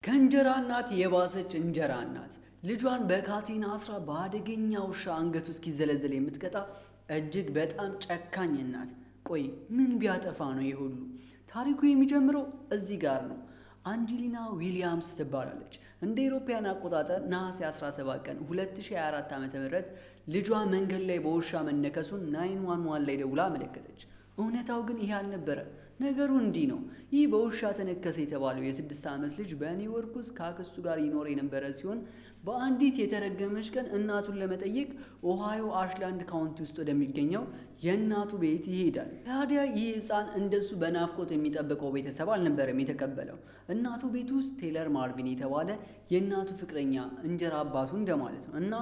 ከእንጀራ እናት የባሰች እንጀራ እናት ልጇን በካቴና አስራ በአደገኛ ውሻ አንገቱ እስኪዘለዘል የምትቀጣ እጅግ በጣም ጨካኝ እናት። ቆይ ምን ቢያጠፋ ነው ይህ ሁሉ? ታሪኩ የሚጀምረው እዚህ ጋር ነው። አንጀሊና ዊሊያምስ ትባላለች። እንደ ኢሮፓያን አቆጣጠር ነሐሴ 17 ቀን 2024 ዓ.ም ልጇ መንገድ ላይ በውሻ መነከሱን 911 ላይ ደውላ አመለከተች። እውነታው ግን ይህ አልነበረ። ነገሩ እንዲህ ነው። ይህ በውሻ ተነከሰ የተባለው የ6 ዓመት ልጅ በኒውዮርክ ውስጥ ከአክስቱ ጋር ይኖር የነበረ ሲሆን በአንዲት የተረገመች ቀን እናቱን ለመጠየቅ ኦሃዮ አሽላንድ ካውንቲ ውስጥ ወደሚገኘው የእናቱ ቤት ይሄዳል። ታዲያ ይህ ሕፃን እንደሱ በናፍቆት የሚጠብቀው ቤተሰብ አልነበረም የተቀበለው። እናቱ ቤት ውስጥ ቴይለር ማርቪን የተባለ የእናቱ ፍቅረኛ እንጀራ አባቱ እንደማለት ነው እና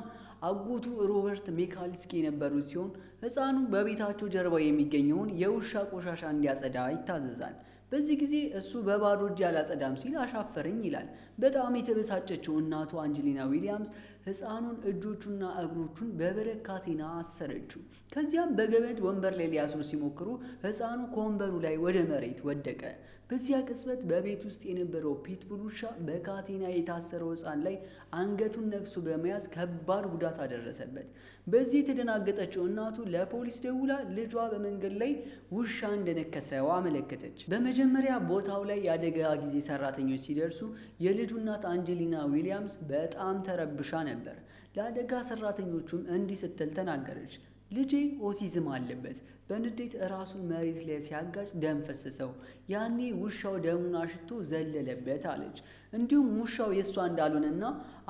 አጎቱ ሮበርት ሜካሊስኪ የነበሩት ሲሆን ሕፃኑ በቤታቸው ጀርባ የሚገኘውን የውሻ ቆሻሻ እንዲያጸዳ ይታዘዛል። በዚህ ጊዜ እሱ በባዶ እጅ አላጸዳም ሲል አሻፈረኝ ይላል። በጣም የተበሳጨችው እናቱ አንጀሊና ዊሊያምስ ሕፃኑን እጆቹና እግሮቹን በብረት ካቴና አሰረችው። ከዚያም በገመድ ወንበር ላይ ሊያስሩ ሲሞክሩ ሕፃኑ ከወንበሩ ላይ ወደ መሬት ወደቀ። በዚያ ቅጽበት በቤት ውስጥ የነበረው ፒትቡል ውሻ በካቴና የታሰረው ሕፃን ላይ አንገቱን ነክሶ በመያዝ ከባድ ጉዳት አደረሰበት። በዚህ የተደናገጠችው እናቱ ለፖሊስ ደውላ ልጇ በመንገድ ላይ ውሻ እንደነከሰው አመለከተች። በመጀመሪያ ቦታው ላይ የአደጋ ጊዜ ሰራተኞች ሲደርሱ የልጁ እናት አንጀሊና ዊሊያምስ በጣም ተረብሻ ነበር። ለአደጋ ሰራተኞቹም እንዲህ ስትል ተናገረች። ልጄ ኦቲዝም አለበት። በንዴት ራሱን መሬት ላይ ሲያጋጭ ደም ፈሰሰው። ያኔ ውሻው ደሙን አሽቶ ዘለለበት አለች። እንዲሁም ውሻው የእሷ እንዳልሆነና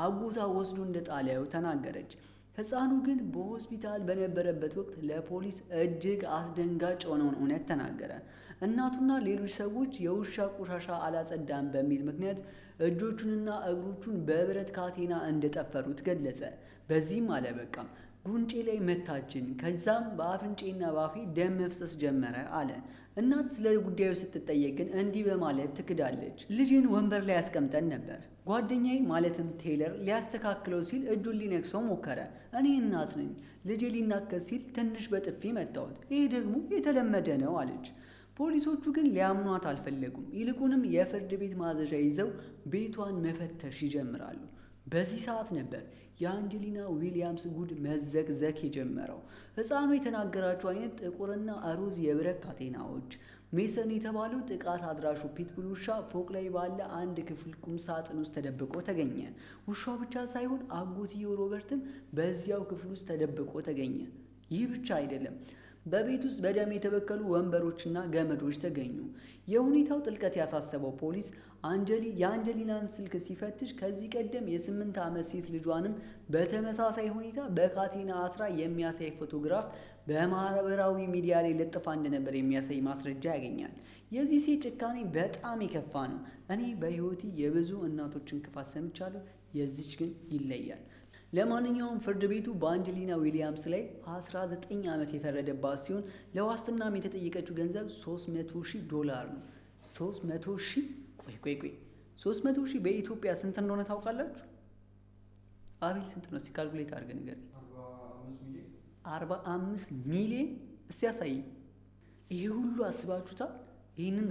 አጎቷ ወስዶ እንደጣለው ተናገረች። ሕፃኑ ግን በሆስፒታል በነበረበት ወቅት ለፖሊስ እጅግ አስደንጋጭ የሆነውን እውነት ተናገረ። እናቱና ሌሎች ሰዎች የውሻ ቆሻሻ አላጸዳም በሚል ምክንያት እጆቹንና እግሮቹን በብረት ካቴና እንደጠፈሩት ገለጸ። በዚህም አለበቃም። ጉንጬ ላይ መታችን፣ ከዛም በአፍንጬና በአፌ ደም መፍሰስ ጀመረ አለ። እናት ስለ ጉዳዩ ስትጠየቅ ግን እንዲህ በማለት ትክዳለች። ልጅን ወንበር ላይ ያስቀምጠን ነበር። ጓደኛዬ ማለትም ቴይለር ሊያስተካክለው ሲል እጁን ሊነክሰው ሞከረ። እኔ እናት ነኝ። ልጄ ሊናከስ ሲል ትንሽ በጥፊ መታወት። ይህ ደግሞ የተለመደ ነው አለች። ፖሊሶቹ ግን ሊያምኗት አልፈለጉም። ይልቁንም የፍርድ ቤት ማዘዣ ይዘው ቤቷን መፈተሽ ይጀምራሉ። በዚህ ሰዓት ነበር የአንጀሊና ዊሊያምስ ጉድ መዘግዘግ የጀመረው። ሕፃኑ የተናገራቸው አይነት ጥቁርና ሮዝ የብረት ካቴናዎች። ሜሰን የተባለው ጥቃት አድራሹ ፒትቡል ውሻ ፎቅ ላይ ባለ አንድ ክፍል ቁም ሳጥን ውስጥ ተደብቆ ተገኘ። ውሻው ብቻ ሳይሆን አጎትየው ሮበርትም በዚያው ክፍል ውስጥ ተደብቆ ተገኘ። ይህ ብቻ አይደለም። በቤት ውስጥ በደም የተበከሉ ወንበሮችና ገመዶች ተገኙ። የሁኔታው ጥልቀት ያሳሰበው ፖሊስ የአንጀሊናን ስልክ ሲፈትሽ ከዚህ ቀደም የ8 ዓመት ሴት ልጇንም በተመሳሳይ ሁኔታ በካቴና አስራ የሚያሳይ ፎቶግራፍ በማህበራዊ ሚዲያ ላይ ለጥፋ እንደነበር የሚያሳይ ማስረጃ ያገኛል። የዚህ ሴት ጭካኔ በጣም የከፋ ነው። እኔ በሕይወቴ የብዙ እናቶችን ክፋት ሰምቻለሁ፣ የዚች ግን ይለያል። ለማንኛውም ፍርድ ቤቱ በአንጀሊና ዊሊያምስ ላይ 19 ዓመት የፈረደባት ሲሆን ለዋስትናም የተጠየቀችው ገንዘብ $300,000 ነው። 300,000 ቆይ 300,000 በኢትዮጵያ ስንት እንደሆነ ታውቃላችሁ? አቤል ስንት ነው? እስቲ ካልኩሌት አድርገን ንገረኝ። 45 ሚሊዮን። እስቲ ያሳየኝ። ይሄ ሁሉ አስባችሁታል? ይህንን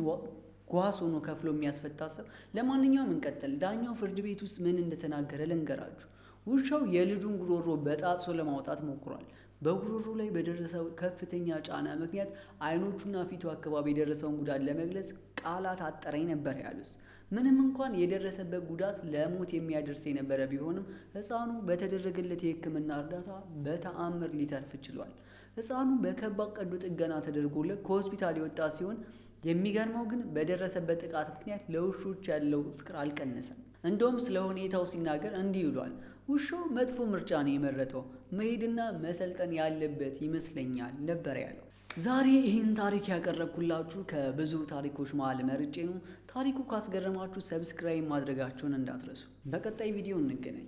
ጓስ ሆኖ ከፍሎ የሚያስፈታ ሰው። ለማንኛውም እንቀጥል። ዳኛው ፍርድ ቤት ውስጥ ምን እንደተናገረ ልንገራችሁ። ውሻው የልጁን ጉሮሮ በጣጥሶ ለማውጣት ሞክሯል። በጉሮሮ ላይ በደረሰው ከፍተኛ ጫና ምክንያት አይኖቹና ፊቱ አካባቢ የደረሰውን ጉዳት ለመግለጽ ቃላት አጠረኝ ነበር ያሉት። ምንም እንኳን የደረሰበት ጉዳት ለሞት የሚያደርስ የነበረ ቢሆንም ሕፃኑ በተደረገለት የሕክምና እርዳታ በተአምር ሊተርፍ ችሏል። ሕፃኑ በከባድ ቀዶ ጥገና ተደርጎለት ከሆስፒታል የወጣ ሲሆን የሚገርመው ግን በደረሰበት ጥቃት ምክንያት ለውሾች ያለው ፍቅር አልቀነሰም። እንደውም ስለ ሁኔታው ሲናገር እንዲህ ይሏል። ውሻው መጥፎ ምርጫ ነው የመረጠው፣ መሄድና መሰልጠን ያለበት ይመስለኛል ነበር ያለው። ዛሬ ይህን ታሪክ ያቀረብኩላችሁ ከብዙ ታሪኮች መሃል መርጬ ነው። ታሪኩ ካስገረማችሁ ሰብስክራይብ ማድረጋችሁን እንዳትረሱ። በቀጣይ ቪዲዮ እንገናኝ።